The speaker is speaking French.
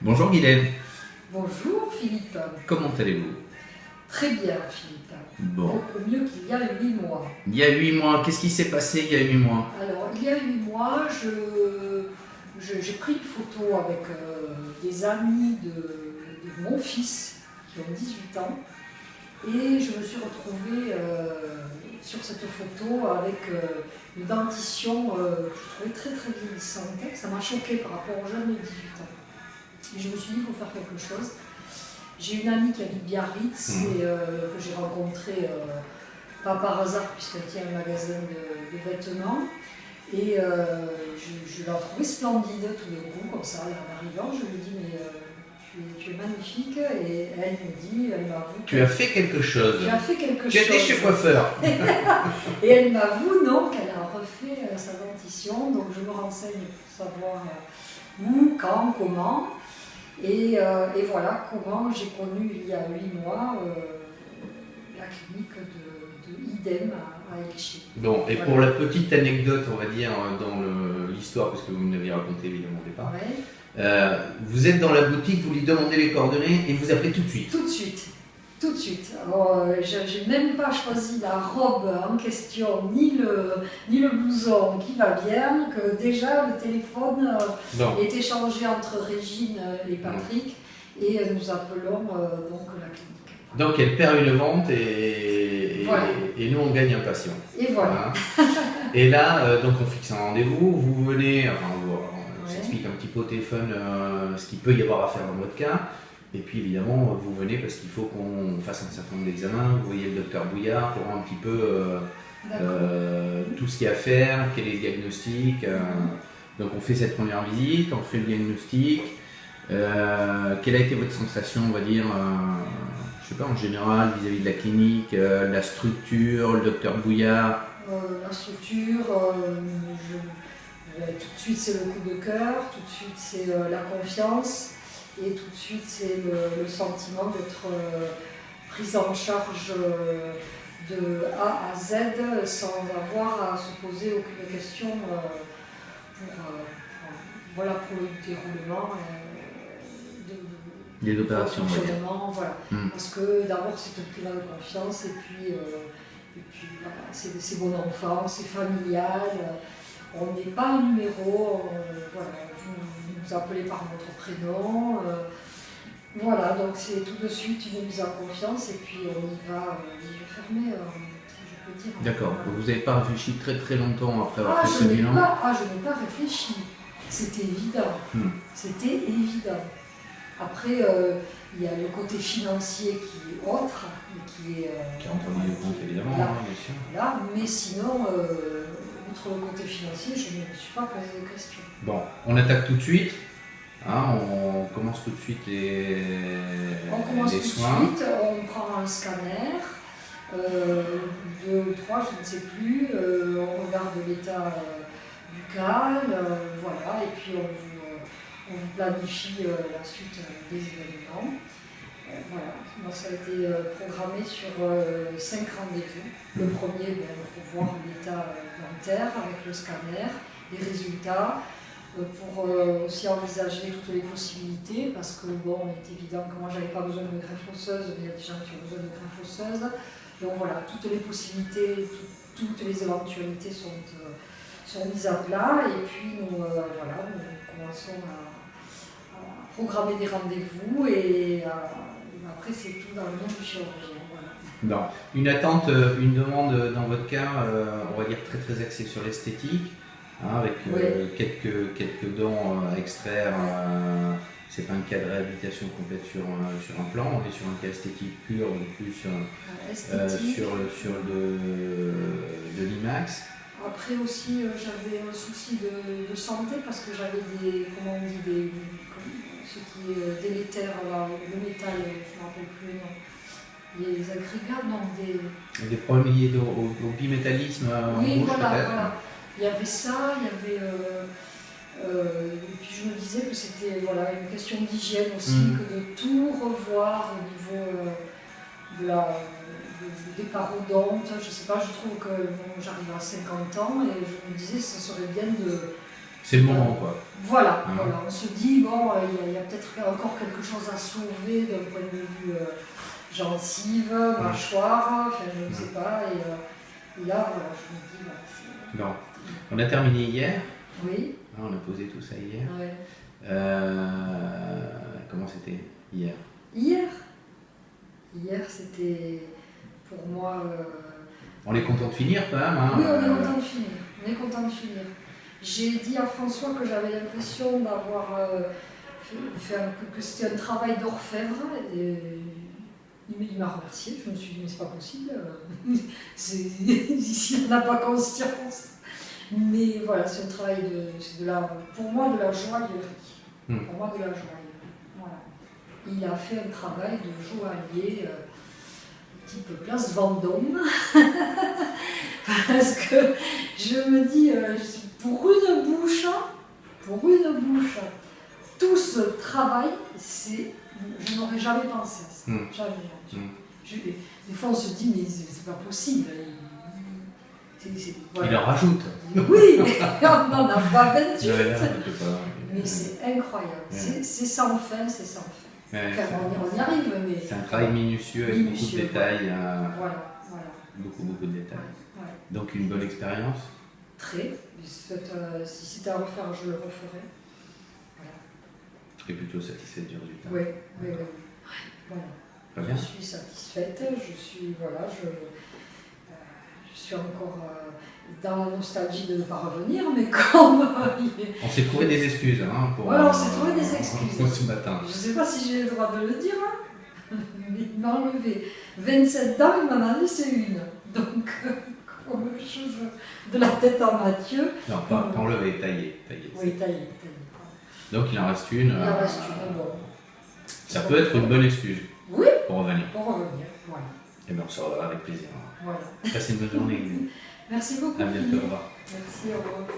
Bonjour Guylaine, Bonjour Philippe. comment allez-vous? Très bien Philippe. Bon, Beaucoup mieux qu'il y a 8 mois. il y a 8 mois, qu'est-ce qui s'est passé il y a 8 mois? Alors il y a 8 mois, j'ai pris une photo avec des amis de mon fils qui ont 18 ans et je me suis retrouvée sur cette photo avec une dentition que je trouvais très très vieillissante. Ça m'a choquée par rapport aux jeunes de 18 ans. Et je me suis dit qu'il faut faire quelque chose. J'ai une amie qui habite Biarritz et que j'ai rencontrée pas par hasard puisqu'elle tient un magasin de vêtements. Et je l'ai trouvée splendide tout d'un coup, comme ça, en arrivant. Je lui dis mais tu es magnifique et elle me dit, elle m'avoue. Tu as fait quelque chose. Tu as fait quelque chose. Tu étais chez coiffeur. Et elle m'avoue non qu'elle a refait sa dentition. Donc je me renseigne pour savoir où, quand, comment. Et voilà comment j'ai connu il y a 8 mois la clinique de IDEM à Elchin. Bon, et voilà. pour la petite anecdote, on va dire, dans l'histoire, parce que vous me l'avez raconté évidemment au départ, Ouais. vous êtes dans la boutique, vous lui demandez les coordonnées et vous appelez tout de suite. Tout de suite. Tout de suite. Alors, j'ai même pas choisi la robe en question, ni le blouson qui va bien, que déjà le téléphone est échangé entre Régine et Patrick, et nous appelons donc la clinique. Donc elle perd une vente et, voilà. et nous on gagne un patient. Et voilà. Et là, donc on fixe un rendez-vous, vous venez, enfin on s'explique un petit peu au téléphone ce qu'il peut y avoir à faire dans votre cas. Et puis évidemment, vous venez parce qu'il faut qu'on fasse un certain nombre d'examens. Vous voyez le docteur Bouillard pour voir un petit peu tout ce qu'il y a à faire, quel est le diagnostic. Donc on fait cette première visite, on fait le diagnostic. Quelle a été votre sensation, on va dire, je sais pas, en général, vis-à-vis de la clinique, la structure, le docteur Bouillard? La structure, tout de suite c'est le coup de cœur, tout de suite c'est la confiance. Et tout de suite, c'est le sentiment d'être prise en charge de A à Z sans avoir à se poser aucune question pour le déroulement des opérations. Voilà. Parce que d'abord, c'est un climat de confiance et puis voilà, c'est bon enfant, c'est familial. On n'est pas un numéro, voilà, vous appelez par votre prénom. Voilà, donc c'est tout de suite une mise en confiance et puis on y va les yeux fermés, si je peux dire. D'accord, vous n'avez pas réfléchi très très longtemps après avoir fait ce bilan? Je n'ai pas réfléchi, c'était évident. C'était évident. Après, il y a le côté financier qui est autre, qui est entre les deux comptes évidemment, là, bien sûr. Là, mais sinon, outre le côté financier, je ne me suis pas posé de questions. Bon, on attaque tout de suite. On commence tout de suite les soins. Tout de suite, on prend un scanner, 2 ou 3, je ne sais plus, on regarde l'état buccal, voilà, et puis on vous planifie la suite des événements. Voilà, moi, ça a été programmé sur 5 rendez-vous. Le premier, pour voir l'état dentaire avec le scanner, les résultats, pour aussi envisager toutes les possibilités, parce que bon, il est évident que moi j'avais pas besoin de greffe osseuse, mais il y a des gens qui ont besoin de greffe osseuse. Donc voilà, toutes les possibilités, toutes les éventualités sont mises à plat, et puis nous commençons à programmer des rendez-vous, et après c'est tout dans le monde du chirurgien. Bon. Une attente, une demande dans votre cas, on va dire très très axée sur l'esthétique. Avec quelques dents à extraire, c'est pas un cas de réhabilitation complète sur un plan, on est sur un cas esthétique pur, plus sur de l'IMAX. Après aussi, j'avais un souci de santé parce que j'avais ce qui est délétère, le métal, je ne me rappelle plus le nom. Les agrégats, non, des problèmes liés au bimétallisme. Oui, voilà. Il y avait ça, il y avait. Et puis je me disais que c'était une question d'hygiène aussi, que de tout revoir au niveau des parodontes. Je sais pas, je trouve que j'arrive à 50 ans et je me disais que ça serait bien C'est le moment, quoi. Voilà, Hein. voilà, on se dit, bon, il y a peut-être encore quelque chose à sauver d'un point de vue gencive, mâchoire, enfin je ne sais pas. Et là, voilà, je me dis, bah, c'est... Bon. On a terminé hier. Oui, Hein, on a posé tout ça hier. ouais. Comment c'était hier? Hier, c'était pour moi... On est content de finir quand même. Hein. Oui, on est content de finir. On est content de finir. J'ai dit à François que j'avais l'impression d'avoir que c'était un travail d'orfèvre. Et il m'a remercié. Je me suis dit, mais c'est pas possible. Ici, on n'a pas conscience. Mais voilà, c'est un travail pour moi de la joaillerie. Pour moi, de la joaillerie. Voilà. Il a fait un travail de joaillier. Type place Vendôme, parce que je me dis, pour une bouche, tout ce travail, je n'aurais jamais pensé à ça. Jamais. Des fois on se dit, mais c'est pas possible. Voilà. Il en rajoute. Oui, on n'en a pas 28. Mais c'est incroyable, c'est sans fin, c'est sans fin. Enfin, on y arrive, mais... C'est un travail minutieux avec beaucoup de détails. Voilà. Beaucoup de détails. Ouais. Donc une bonne expérience. Très. Si c'était à refaire, je le referais. Voilà. Tu es plutôt satisfaite du résultat. Oui. Voilà. Pas bien. Je suis satisfaite. Je suis encore dans la nostalgie de ne pas revenir, mais comme... On s'est trouvé des excuses. Voilà, on s'est trouvé des excuses. Ce matin. Je ne sais pas si j'ai le droit de le dire, mais il m'a enlevé 27 dents, il m'en a laissé une. Donc, comme le cheveu de la tête à Mathieu... Non, pas enlevé, taillé. Oui, taillé. Donc il en reste une. Il en reste une, bon. Ça peut être une bonne excuse. Oui. Pour revenir. Voilà. Et bien on se reverra avec plaisir. Voilà. Passez une bonne journée. Merci beaucoup. À bientôt, au revoir. Merci, au revoir.